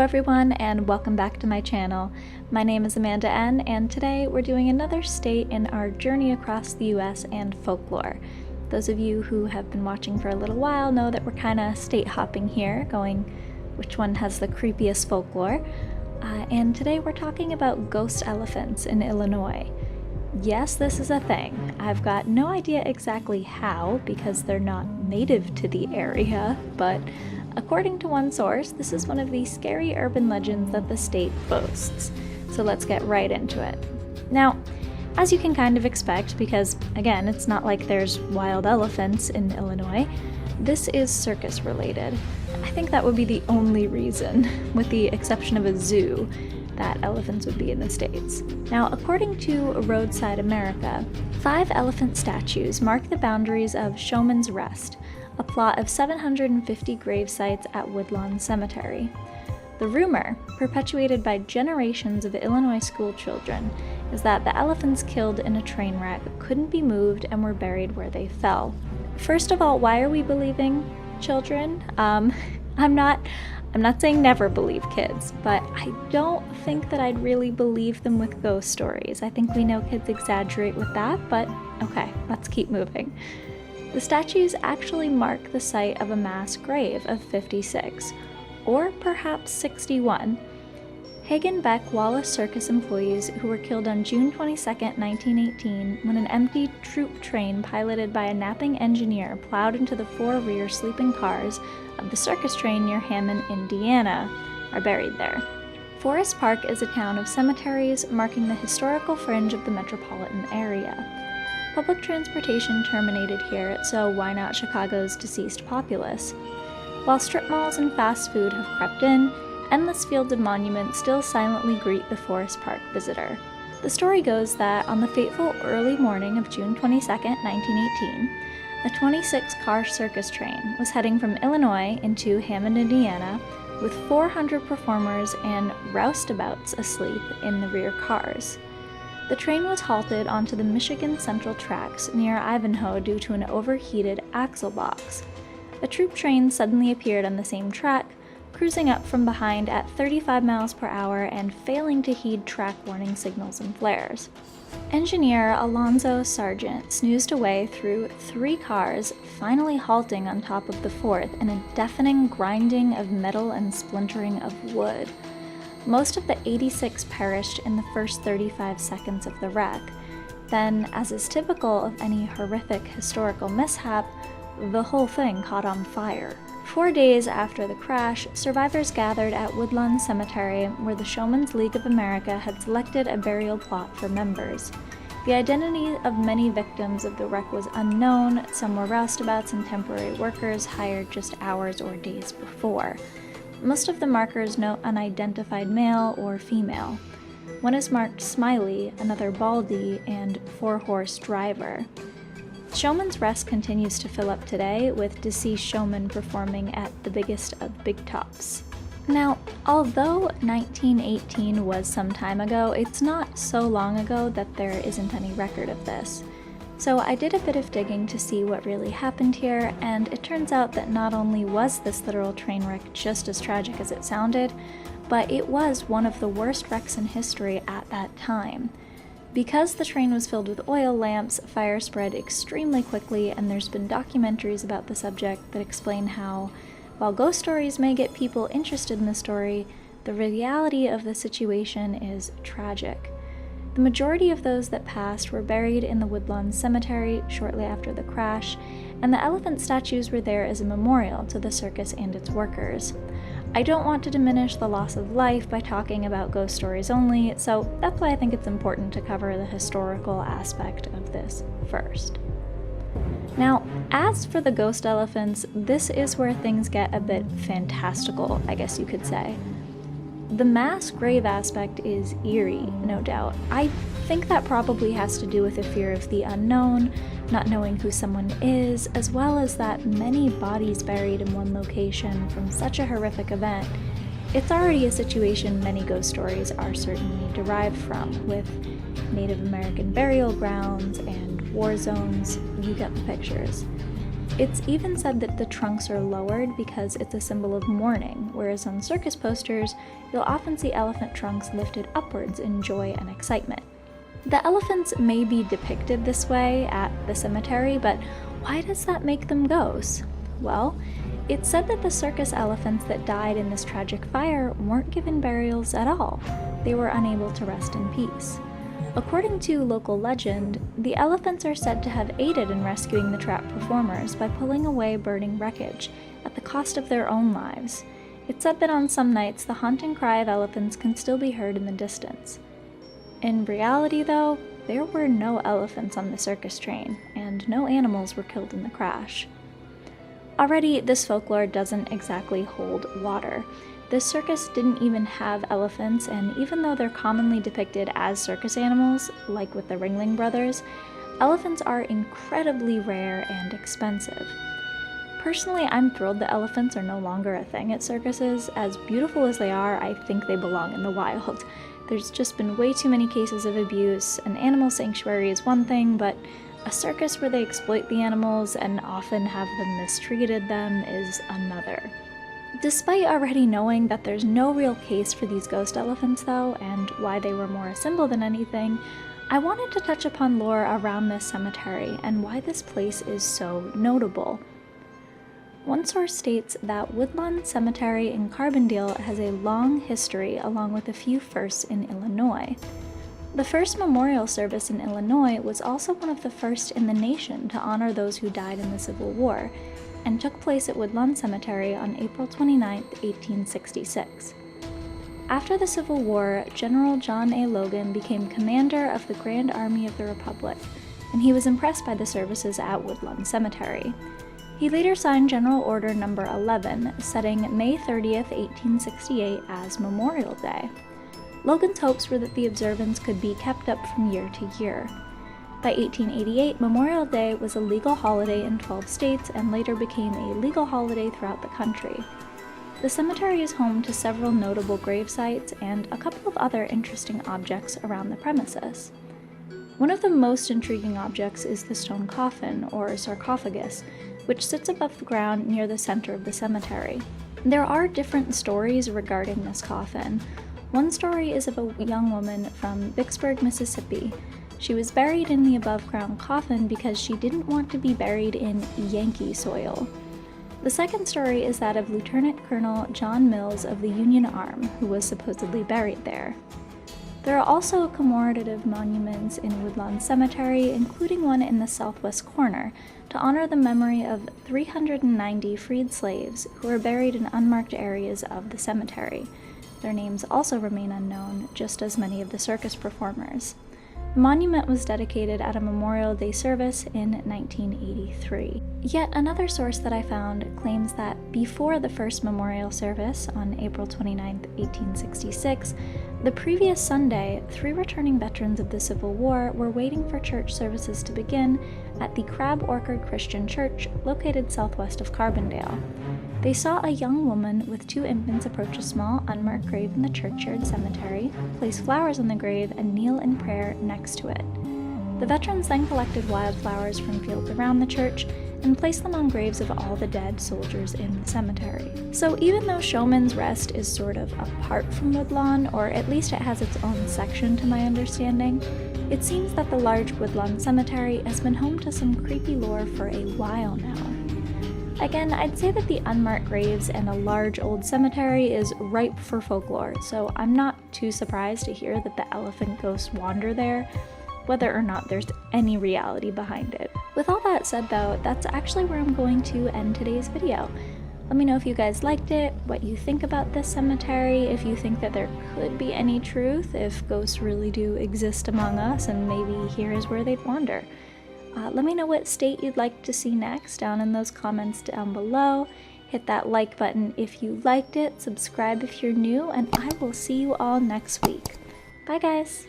everyone, and welcome back to my channel. My name is Amanda N, and today we're doing another state in our journey across the US and folklore. Those of you who have been watching for a little while know that we're kind of state hopping here, going which one has the creepiest folklore. And today we're talking about ghost elephants in Illinois. Yes, this is a thing. I've got no idea exactly how, because they're not native to the area, but according to one source, this is one of the scary urban legends that the state boasts. So let's get right into it. Now, as you can kind of expect, because again, it's not like there's wild elephants in Illinois, this is circus related. I think that would be the only reason, with the exception of a zoo, that elephants would be in the States. Now, according to Roadside America, 5 elephant statues mark the boundaries of Showman's Rest, a plot of 750 grave sites at Woodlawn Cemetery. The rumor, perpetuated by generations of Illinois school children, is that the elephants killed in a train wreck couldn't be moved and were buried where they fell. First of all, why are we believing children? I'm not saying never believe kids, but I don't think that I'd really believe them with ghost stories. I think we know kids exaggerate with that, but okay, let's keep moving. The statues actually mark the site of a mass grave of 56, or perhaps 61, Hagen-Beck Wallace Circus employees who were killed on June 22, 1918, when an empty troop train piloted by a napping engineer plowed into the 4 rear sleeping cars of the circus train near Hammond, Indiana, are buried there. Forest Park is a town of cemeteries marking the historical fringe of the metropolitan area. Public transportation terminated here, so why not Chicago's deceased populace? While strip malls and fast food have crept in, endless fields of monuments still silently greet the Forest Park visitor. The story goes that on the fateful early morning of June 22, 1918, a 26-car circus train was heading from Illinois into Hammond, Indiana, with 400 performers and roustabouts asleep in the rear cars. The train was halted onto the Michigan Central tracks near Ivanhoe due to an overheated axle box. A troop train suddenly appeared on the same track, cruising up from behind at 35 miles per hour and failing to heed track warning signals and flares. Engineer Alonzo Sargent snoozed away through 3 cars, finally halting on top of the 4th in a deafening grinding of metal and splintering of wood. Most of the 86 perished in the first 35 seconds of the wreck. Then, as is typical of any horrific historical mishap, the whole thing caught on fire. 4 days after the crash, survivors gathered at Woodlawn Cemetery, where the Showman's League of America had selected a burial plot for members. The identity of many victims of the wreck was unknown. Some were roustabouts and temporary workers hired just hours or days before. Most of the markers note unidentified male or female. One is marked Smiley, another Baldy, and 4-horse driver. Showman's Rest continues to fill up today, with deceased showmen performing at the biggest of big tops. Now, although 1918 was some time ago, it's not so long ago that there isn't any record of this. So I did a bit of digging to see what really happened here, and it turns out that not only was this literal train wreck just as tragic as it sounded, but it was one of the worst wrecks in history at that time. Because the train was filled with oil lamps, fire spread extremely quickly, and there's been documentaries about the subject that explain how, while ghost stories may get people interested in the story, the reality of the situation is tragic. The majority of those that passed were buried in the Woodlawn Cemetery shortly after the crash, and the elephant statues were there as a memorial to the circus and its workers. I don't want to diminish the loss of life by talking about ghost stories only, so that's why I think it's important to cover the historical aspect of this first. Now, as for the ghost elephants, this is where things get a bit fantastical, I guess you could say. The mass grave aspect is eerie, no doubt. I think that probably has to do with a fear of the unknown, not knowing who someone is, as well as that many bodies buried in one location from such a horrific event. It's already a situation many ghost stories are certainly derived from, with Native American burial grounds and war zones. You get the pictures. It's even said that the trunks are lowered because it's a symbol of mourning, whereas on circus posters, you'll often see elephant trunks lifted upwards in joy and excitement. The elephants may be depicted this way at the cemetery, but why does that make them ghosts? Well, it's said that the circus elephants that died in this tragic fire weren't given burials at all. They were unable to rest in peace. According to local legend, the elephants are said to have aided in rescuing the trapped performers by pulling away burning wreckage at the cost of their own lives. It's said that on some nights the haunting cry of elephants can still be heard in the distance. In reality, though, there were no elephants on the circus train, and no animals were killed in the crash. Already, this folklore doesn't exactly hold water. This circus didn't even have elephants, and even though they're commonly depicted as circus animals, like with the Ringling Brothers, elephants are incredibly rare and expensive. Personally, I'm thrilled that elephants are no longer a thing at circuses. As beautiful as they are, I think they belong in the wild. There's just been way too many cases of abuse. An animal sanctuary is one thing, but a circus where they exploit the animals and often have them mistreated them is another. Despite already knowing that there's no real case for these ghost elephants though, and why they were more a symbol than anything, I wanted to touch upon lore around this cemetery and why this place is so notable. One source states that Woodlawn Cemetery in Carbondale has a long history along with a few firsts in Illinois. The first memorial service in Illinois was also one of the first in the nation to honor those who died in the Civil War, and took place at Woodlawn Cemetery on April 29, 1866. After the Civil War, General John A. Logan became commander of the Grand Army of the Republic, and he was impressed by the services at Woodlawn Cemetery. He later signed General Order No. 11, setting May 30, 1868 as Memorial Day. Logan's hopes were that the observance could be kept up from year to year. By 1888, Memorial Day was a legal holiday in 12 states and later became a legal holiday throughout the country. The cemetery is home to several notable grave sites and a couple of other interesting objects around the premises. One of the most intriguing objects is the stone coffin, or sarcophagus, which sits above the ground near the center of the cemetery. There are different stories regarding this coffin. One story is of a young woman from Vicksburg, Mississippi. She was buried in the above-ground coffin because she didn't want to be buried in Yankee soil. The second story is that of Lieutenant Colonel John Mills of the Union Arm, who was supposedly buried there. There are also commemorative monuments in Woodlawn Cemetery, including one in the southwest corner, to honor the memory of 390 freed slaves who were buried in unmarked areas of the cemetery. Their names also remain unknown, just as many of the circus performers. The monument was dedicated at a Memorial Day service in 1983. Yet another source that I found claims that before the first memorial service on April 29, 1866, the previous Sunday, 3 returning veterans of the Civil War were waiting for church services to begin at the Crab Orchard Christian Church located southwest of Carbondale. They saw a young woman with 2 infants approach a small, unmarked grave in the churchyard cemetery, place flowers on the grave, and kneel in prayer next to it. The veterans then collected wildflowers from fields around the church and placed them on graves of all the dead soldiers in the cemetery. So even though Showman's Rest is sort of apart from Woodlawn, or at least it has its own section to my understanding, it seems that the large Woodlawn Cemetery has been home to some creepy lore for a while now. Again, I'd say that the unmarked graves and a large old cemetery is ripe for folklore, so I'm not too surprised to hear that the elephant ghosts wander there, whether or not there's any reality behind it. With all that said though, that's actually where I'm going to end today's video. Let me know if you guys liked it, what you think about this cemetery, if you think that there could be any truth, if ghosts really do exist among us, and maybe here is where they'd wander. Let me know what state you'd like to see next down in those comments down below. Hit that like button if you liked it, subscribe if you're new, and I will see you all next week. Bye guys!